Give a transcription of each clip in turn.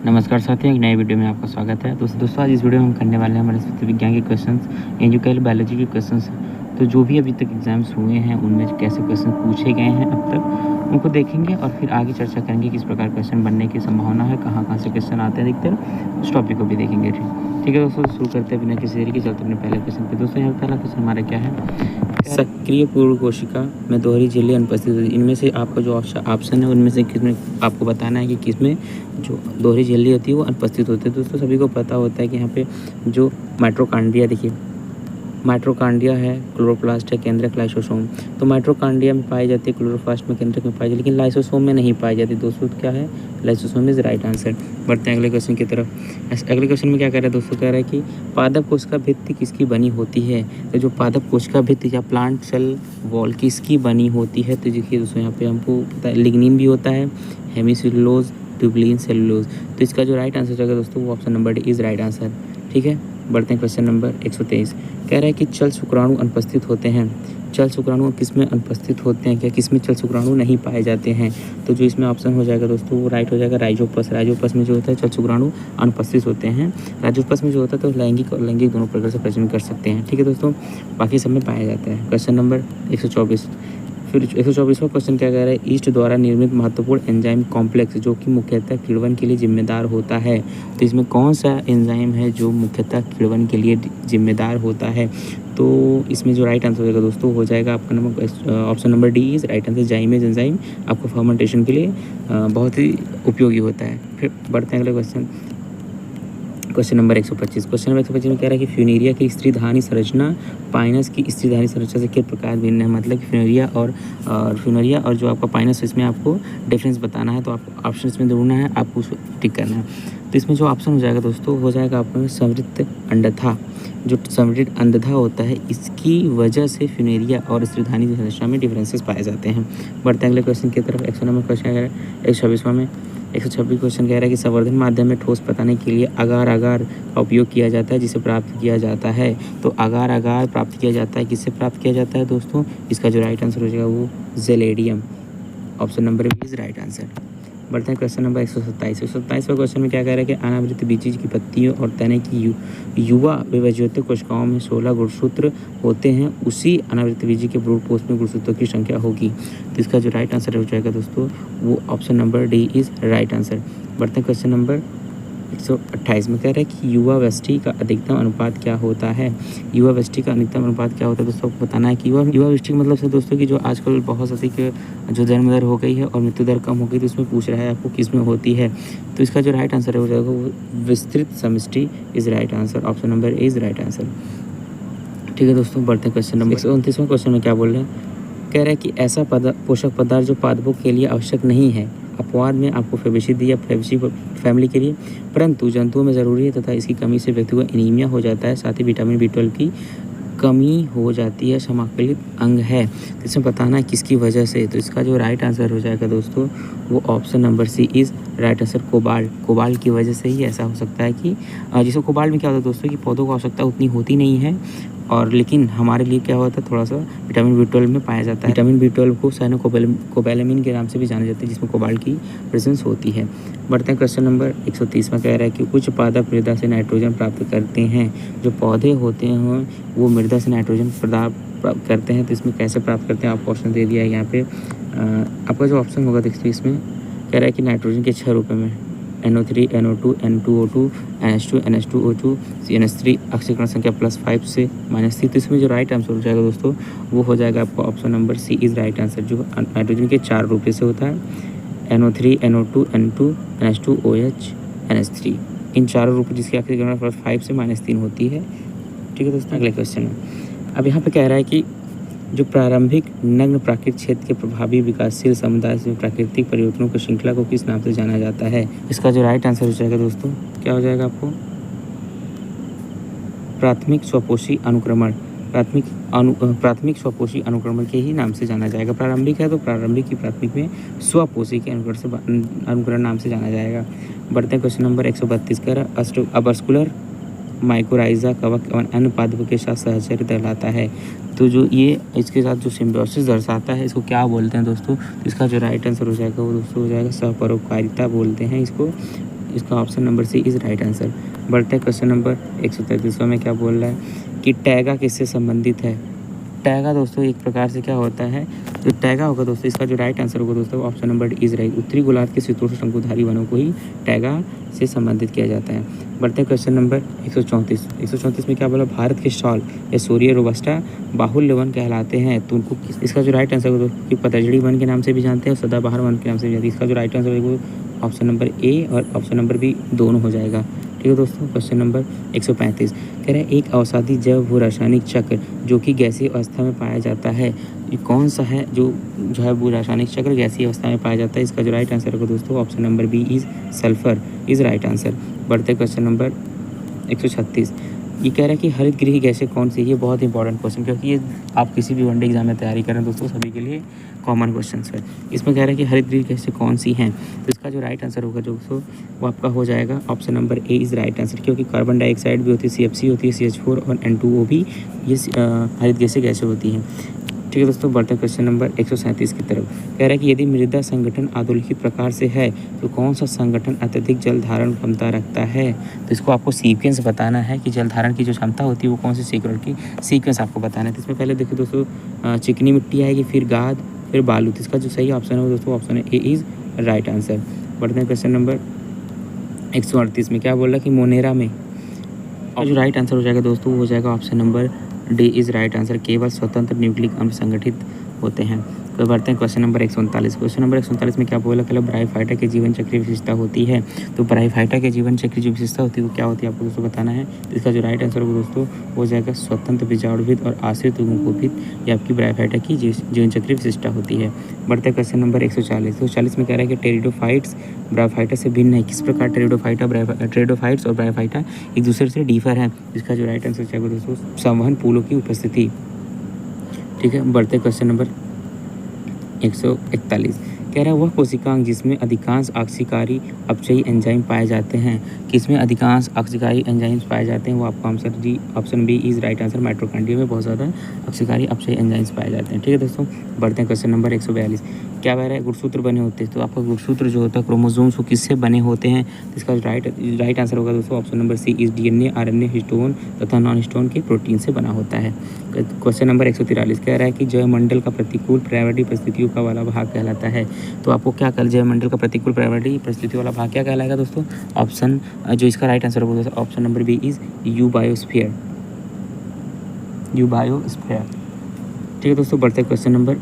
नमस्कार साथियों, एक नए वीडियो में आपका स्वागत है। दोस्तों आज इस वीडियो में हम करने वाले हैं हमारे स्थिति विज्ञान के क्वेश्चंस, एनजीओकेल बायोलॉजी के क्वेश्चंस। तो जो भी अभी तक एग्जाम्स हुए हैं उनमें कैसे क्वेश्चन पूछे गए हैं अब तक, उनको देखेंगे और फिर आगे चर्चा करेंगे किस प्रकार क्वेश्चन बनने की संभावना है, कहाँ से क्वेश्चन आते हैं अधिकतर, उस टॉपिक को भी देखेंगे। ठीक है दोस्तों, शुरू करते हैं बिना किसी देरी के, चलते अपने पहले क्वेश्चन पे। दोस्तों यहाँ पहला क्वेश्चन हमारा क्या है, सक्रिय पूर्व कोशिका में दोहरी झिल्ली अनुपस्थित होती है। इनमें से आपका जो ऑप्शन है उनमें से किसमें आपको बताना है कि किसमें जो दोहरी झिल्ली होती है वो अनुपस्थित होती है। दोस्तों सभी को पता होता है कि यहाँ पे जो माइटोकॉन्ड्रिया, देखिए माइटोकॉन्ड्रिया है, क्लोरोप्लास्ट है, केंद्रक, लाइसोसोम। तो माइटोकॉन्ड्रिया में पाई जाती है, क्लोरोप्लास्ट में, केंद्रक में पाई जाती है, लेकिन लाइसोसोम में नहीं पाई जाती। दोस्तों क्या है, लाइसोसोम इज राइट आंसर। बढ़ते हैं अगले क्वेश्चन की तरफ। अगले क्वेश्चन में क्या कह रहा है दोस्तों, कह रहा है कि पादप कोशिका भित्ति किसकी बनी होती है। तो जो पादप कोशिका भित्ति या प्लांट सेल वॉल किसकी बनी होती है, तो देखिए दोस्तों यहाँ पे हमको पता है लिग्निन भी होता है, हेमीसेलुलोज, ट्यूबुलिन सेलुलोज। तो इसका जो राइट आंसर होगा दोस्तों वो option number D is right answer. ठीक है, बढ़ते हैं क्वेश्चन नंबर 123। कह रहा है कि चल शुक्राणु अनुपस्थित होते हैं। चल शुक्राणु किस में अनुपस्थित होते हैं, क्या किस में चल शुक्राणु नहीं पाए जाते हैं। तो जो इसमें ऑप्शन हो जाएगा दोस्तों वो राइट हो जाएगा राइजोपस। राइजोपस में जो होता है चल शुक्राणु अनुपस्थित होते हैं। राइजोपस में जो होता है तो लैंगिक और लैंगिक दोनों प्रकार से प्रजनन कर सकते हैं। ठीक है दोस्तों, बाकी सब में पाया जाता है। Question number 124। फिर 124वां क्वेश्चन क्या कह रहा है, ईस्ट द्वारा निर्मित महत्वपूर्ण एंजाइम कॉम्प्लेक्स जो कि मुख्यतः किण्वन के लिए जिम्मेदार होता है। तो इसमें कौन सा एंजाइम है जो मुख्यतः किण्वन के लिए जिम्मेदार होता है। तो इसमें जो राइट आंसर होगा दोस्तों हो जाएगा आपका number option number D is right answer. जाइमेज enzyme आपको फर्मेंटेशन के लिए बहुत ही उपयोगी होता है। फिर बढ़ते हैं अगले क्वेश्चन नंबर 125। क्वेश्चन नंबर 125 में कह रहा है कि फ्यूनेरिया की स्त्रीधानी संरचना पाइनस की स्त्रीधानी संरचना से किस प्रकार भिन्न है। मतलब कि फ्यूनेरिया और जो आपका पाइनस, इसमें आपको डिफरेंस बताना है। तो आपको ऑप्शन इसमें ढूंढना है, आपको उसको टिक करना है। तो इसमें जो ऑप्शन हो जाएगा दोस्तों हो जाएगा आपको समृद्ध अंडथा। जो समृद्ध अंडथा होता है इसकी वजह से फ्यूनेरिया और स्त्रीधानी संरचना में डिफरेंसेस पाए जाते हैं। बढ़ते हैं अगले क्वेश्चन की तरफ। 100 नंबर क्वेश्चन है 126वां में 126 क्वेश्चन कह रहा है कि संवर्धन माध्यम में ठोस पकाने के लिए अगार का उपयोग किया जाता है, जिसे प्राप्त किया जाता है। तो अगार प्राप्त किया जाता है, किससे प्राप्त किया जाता है दोस्तों, इसका जो राइट आंसर हो जाएगा वो gelidium. Option number B is right answer. बढ़ते हैं क्वेश्चन नंबर 127। 127वां क्वेश्चन में क्या कह रहा है कि अनावृत बीज की पत्तियों और तने की युवा विभाज्योतिक कोशिकाओं में 16 गुणसूत्र होते हैं। उसी अनावृत बीज के ब्रूड पोस्ट में गुणसूत्रों की संख्या होगी। तो इसका जो राइट आंसर हो जाएगा दोस्तों वो option number D is right answer. बढ़ते हैं क्वेश्चन नंबर 128 में कह रहा है कि युवा वृष्टि का अधिकतम अनुपात क्या होता है। युवा वृष्टि का अधिकतम अनुपात क्या होता है दोस्तों, आपको बताना है कि युवा वृष्टि मतलब से दोस्तों कि जो आजकल बहुत अधिक जो जन्म दर हो गई है और मृत्यु दर कम हो गई, तो इसमें पूछ रहा है आपको किस में होती है। तो इसका जो राइट आंसर हो जाएगा वो विस्तृत समष्टि is right answer. Option number A is right answer. ठीक है दोस्तों, बढ़ते हैं क्वेश्चन नंबर 129वां क्वेश्चन में क्या बोल रहे हैं, कह रहा है कि ऐसा पोषक पदार्थ जो पादपों के लिए आवश्यक नहीं है अपवाद में आपको फेबेसी दी या फेबेसी फैमिली के लिए, परंतु जंतुओं में ज़रूरी है तथा इसकी कमी से व्यक्ति को एनीमिया हो जाता है, साथ ही विटामिन B12 की कमी हो जाती है, समाकलित अंग है। तो इसमें बताना है किसकी वजह से। तो इसका जो राइट आंसर हो जाएगा दोस्तों वो option number C is right answer. Cobalt की वजह से ही ऐसा हो सकता है कि जिसको कोबाल्ट में क्या होता है दोस्तों कि पौधों को आवश्यकता उतनी होती नहीं है, और लेकिन हमारे लिए क्या होता है थोड़ा सा विटामिन B12 में पाया जाता है। विटामिन B12 को साइनोकोबैलामिन के नाम से भी जाना जाता है, जिसमें कोबाल्ट की प्रेजेंस होती है। बढ़ते हैं क्वेश्चन नंबर 130 में कह रहा है कि कुछ पादप मृदा से नाइट्रोजन प्राप्त करते हैं। जो पौधे होते हैं वो मृदा से नाइट्रोजन प्राप्त करते हैं। तो इसमें कैसे प्राप्त करते हैं आपको ऑप्शन दे दिया है यहाँ पे। आपका जो ऑप्शन होगा देखिए इसमें कह रहा है कि नाइट्रोजन के 6 रूपों में NO3, NO2, N2O2, NH2, NH2O2, CNH3 ऑक्सीकरण संख्या +5 से -3। तो इसमें जो राइट आंसर हो जाएगा दोस्तों वो हो जाएगा आपका option number C is right answer. जो नाइट्रोजन के 4 रूप से होता है NO3, NO2, N2, NH2OH, NH3। इन चारों रूप जिसकी ऑक्सीकरण +5 से -3 होती है। ठीक है दोस्तों, अगले क्वेश्चन है। अब यहाँ पे कह रहा है कि जो प्रारंभिक नग्न प्राकृतिक क्षेत्र के प्रभावी विकासशील समुदाय से प्राकृतिक परिवर्तनों की श्रृंखला को किस नाम से जाना जाता है। इसका जो राइट आंसर हो जाएगा दोस्तों क्या हो जाएगा आपको, प्राथमिक स्वपोषी अनुक्रमण। प्राथमिक स्वपोषी अनुक्रमण के ही नाम से जाना जाएगा। प्रारंभिक है तो प्रारंभिक की प्राथमिक में स्वपोषी के अनुकरण नाम से जाना जाएगा। बढ़ते हैं क्वेश्चन नंबर 132 कर अबस्कुलर माइकोराइजा कवक एवं अन्य पादपों के साथ सहचर्य कहलाता है। तो जो ये इसके साथ जो सिम्बियोसिस दर्शाता है इसको क्या बोलते हैं दोस्तों, तो इसका जो राइट आंसर हो जाएगा वो दोस्तों हो जाएगा सहपरोपकारिता बोलते हैं इसको। इसका option number C is right answer. बढ़ते हैं क्वेश्चन नंबर 133 में क्या बोल रहा है कि टैगा किससे संबंधित है। टैगा दोस्तों एक प्रकार से क्या होता है, जो टैगा होगा दोस्तों इसका जो राइट आंसर होगा दोस्तों ऑप्शन नंबर इज राइट। उत्तरी गोलार्ध के शीतोष्ण शंकुधारी वनों को ही टैगा से संबंधित किया जाता है। बढ़ते हैं क्वेश्चन नंबर 134 में क्या बोला, भारत के शॉल या सूर्य रोबस्टा बाहुल्य वन कहलाते हैं, तो उनको इसका जो राइट आंसर होगा दोस्तों पतझड़ी वन के नाम से भी जानते हैं और सदाबहार वन के नाम से भी जानते हैं। इसका जो राइट आंसर होगा ऑप्शन नंबर ए और ऑप्शन नंबर बी दोनों हो जाएगा। ठीक है दोस्तों, क्वेश्चन नंबर 135 कह रहा है एक अवसादी जैव भू रासायनिक चक्र जो कि गैसीय अवस्था में पाया जाता है, ये कौन सा है जो है भू रासायनिक चक्र गैसीय अवस्था में पाया जाता है। इसका जो राइट आंसर होगा दोस्तों option number B is sulphur is right answer. बढ़ते क्वेश्चन नंबर 136, ये कह रहा है कि हरित गृह गैसें कौन सी, ये बहुत इंपॉर्टेंट क्वेश्चन क्योंकि ये आप किसी भी वनडे एग्जाम में तैयारी करें दोस्तों सभी के लिए कॉमन क्वेश्चन है। इसमें कह रहा है कि हरित गृह गैसें कौन सी हैं, तो इसका जो राइट आंसर होगा दोस्तों वो आपका हो जाएगा option number A is right answer, क्योंकि कार्बन डाइऑक्साइड भी होती है, CFC होती है, CH4 और N2O भी ये हरित गैसें कैसे होती हैं। ठीक है दोस्तों, बढ़ते हैं क्वेश्चन नंबर 137 की तरफ। कह रहा है कि यदि मृदा संगठन अधोलिखित प्रकार से है तो कौन सा संगठन अत्यधिक जल धारण क्षमता रखता है, तो इसको आपको सीक्वेंस बताना है कि जल धारण की जो क्षमता होती है वो कौन सी सीक्वेंस आपको बताना है। तो इसमें पहले देखिए दोस्तों चिकनी मिट्टी आएगी, फिर गाद, फिर बालू। तो इसका जो सही ऑप्शन है दोस्तों option A is right answer. बढ़ते हैं क्वेश्चन नंबर 138 में क्या बोल रहा है कि मोनेरा में, और जो राइट आंसर हो जाएगा दोस्तों वो हो जाएगा option number D is right answer. केवल स्वतंत्र न्यूक्लिक अम्ल संगठित होते हैं। तो बढ़ते हैं क्वेश्चन नंबर 139। क्वेश्चन नंबर 139 में क्या बोला, कल ब्रायोफाइटा के जीवन चक्र विशेषता होती है, तो ब्रायोफाइटा के जीवन चक्र जो विशेषता होती है वो क्या होती है आपको दोस्तों बताना है। तो इसका जो राइट आंसर होगा दोस्तों हो जाएगा स्वतंत्र बीजाणुविद और आश्रित उद्गमकोपित, ये आपकी ब्रायोफाइटा की जीवन चक्र विशेषता होती है। बढ़ते हैं क्वेश्चन नंबर 140 में कह रहा है कि टेरिडोफाइट्स ब्रायोफाइटा से भिन्न है, किस प्रकार टेरिडोफाइट्स और ब्रायोफाइटा एक दूसरे से डिफर है। इसका जो राइट आंसर चाहिए दोस्तों संवहन पुलों की उपस्थिति। ठीक है, बढ़ते क्वेश्चन नंबर 141 कह रहा है वह कोशिकांग जिसमें अधिकांश ऑक्सीकारी अपचयी एंजाइम पाए जाते हैं, किसमें अधिकांश ऑक्सीकारी एंजाइम्स पाए जाते हैं, वो आपका answer D option B is right answer. Mitochondria में बहुत ज़्यादा ऑक्सीकारी अपचयी एंजाइम्स पाए जाते हैं। ठीक है दोस्तों, बढ़ते हैं क्वेश्चन नंबर 142 क्या कह रहा है गुणसूत्र बने होते हैं, तो आपका गुणसूत्र जो होता है क्रोमोसोम्स वो किससे बने होते हैं, तो इसका राइट आंसर होगा दोस्तों option number C is DNA, RNA, histone तथा नॉन हिस्टोन के प्रोटीन से बना होता है। क्वेश्चन नंबर 143 कह रहा है कि जैवमंडल का प्रतिकूल पर्यावरणीय परिस्थितियों का वाला भाग कहलाता है, तो आपको क्या कल जैवमंडल का प्रतिकूल पर्यावरणीय परिस्थितियों वाला भाग क्या कहलाएगा दोस्तों, ऑप्शन जो इसका राइट आंसर होगा दोस्तों option number B is you biosphere. ठीक है दोस्तों, बढ़ते क्वेश्चन नंबर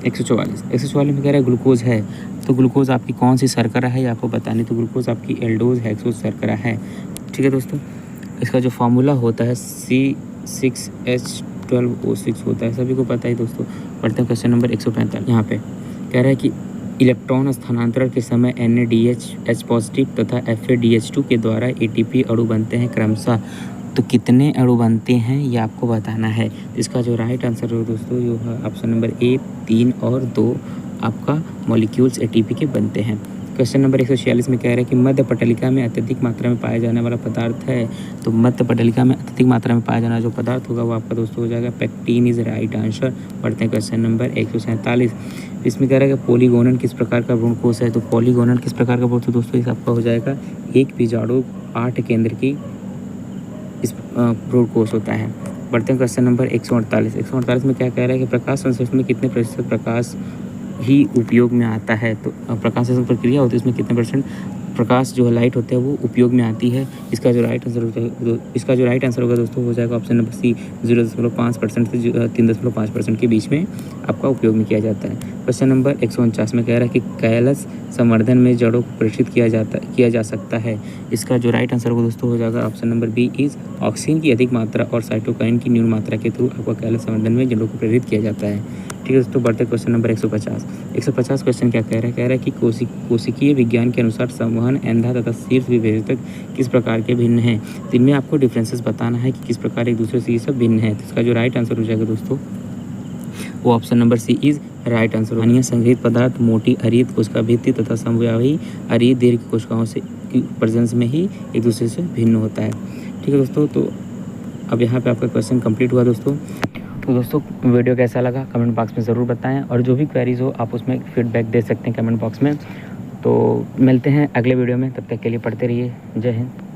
144 में कह रहा है ग्लूकोज है, तो ग्लूकोज आपकी कौन सी शर्करा है ये आपको बतानी, तो ग्लूकोज आपकी एल्डोज हेक्सोज शर्करा है। ठीक है दोस्तों, इसका जो फार्मूला होता है C6H12O6 होता है, सभी को पता है दोस्तों। बढ़ते हैं क्वेश्चन नंबर 145। यहाँ पे कह रहा है कि इलेक्ट्रॉन स्थानांतरण के समय NADH पॉजिटिव तथा FADH2 के द्वारा ATP अणु बनते हैं क्रमशः, तो कितने अणु बनते हैं ये आपको बताना है। इसका जो राइट आंसर हो दोस्तों ये है ऑप्शन नंबर ए 3 और 2 आपका मॉलिक्यूल्स ATP के बनते हैं। क्वेश्चन नंबर 146 में कह रहा है कि मध्य पटलिका में अत्यधिक मात्रा में पाया जाने वाला पदार्थ है, तो मध्य पटलिका में अत्यधिक मात्रा में पाया जाना जो पदार्थ होगा वो आपका दोस्तों हो जाएगा पेक्टिन इज राइट आंसर। बढ़ते हैं क्वेश्चन नंबर 147। इसमें कह रहा है कि पॉलीगोनल किस प्रकार का भ्रूणकोश है, तो पॉलीगोनल किस प्रकार का भ्रूण, तो दोस्तों इस आपका हो जाएगा एक बीजाणु 8 केंद्र की इस भ्रूणकोश होता है। बढ़ते हैं क्वेश्चन नंबर 148 में क्या कह रहा है कि प्रकाश संश्लेषण में कितने प्रतिशत प्रकाश ही उपयोग में आता है, तो प्रकाश संश्लेषण प्रक्रिया होती है उसमें कितने परसेंट प्रकाश जो है लाइट होता है वो उपयोग में आती है। इसका जो राइट आंसर होगा दोस्तों हो जाएगा ऑप्शन नंबर सी 0.5% से 3.5% के बीच में आपका उपयोग में किया जाता है। क्वेश्चन नंबर 149 में कह रहा है कि कैलस संवर्धन में जड़ों को प्रेषित किया जा सकता है, इसका जो राइट आंसर होगा दोस्तों हो जाएगा option number B is oxygen की अधिक मात्रा और साइटोकाइन की न्यून मात्रा के थ्रू आपका कैलस संवर्धन में जड़ों को प्रेरित किया जाता है। ठीक है दोस्तों, बढ़ते क्वेश्चन नंबर 150 क्वेश्चन क्या कह रहा है कि कोशिकीय विज्ञान के अनुसार संवहन एंधा तथा शीर्ष विभेदक किस प्रकार के भिन्न हैं, तो इनमें आपको डिफरेंसेस बताना है कि किस प्रकार एक दूसरे से ये सब भिन्न है। तो इसका जो राइट आंसर हो जाएगा दोस्तों वो option number C is right answer. अन्य संग्रहित पदार्थ मोटी अरीत कोशिका भित्ति तथा समव्याही अरीत दीर्घ कोशिकाओं से प्रेजेंस में ही एक दूसरे से भिन्न होता है। ठीक है दोस्तों, तो अब यहाँ पे आपका क्वेश्चन कंप्लीट हुआ दोस्तों। तो दोस्तों वीडियो कैसा लगा कमेंट बॉक्स में ज़रूर बताएं, और जो भी क्वेरीज हो आप उसमें फीडबैक दे सकते हैं कमेंट बॉक्स में। तो मिलते हैं अगले वीडियो में, तब तक के लिए पढ़ते रहिए। जय हिंद।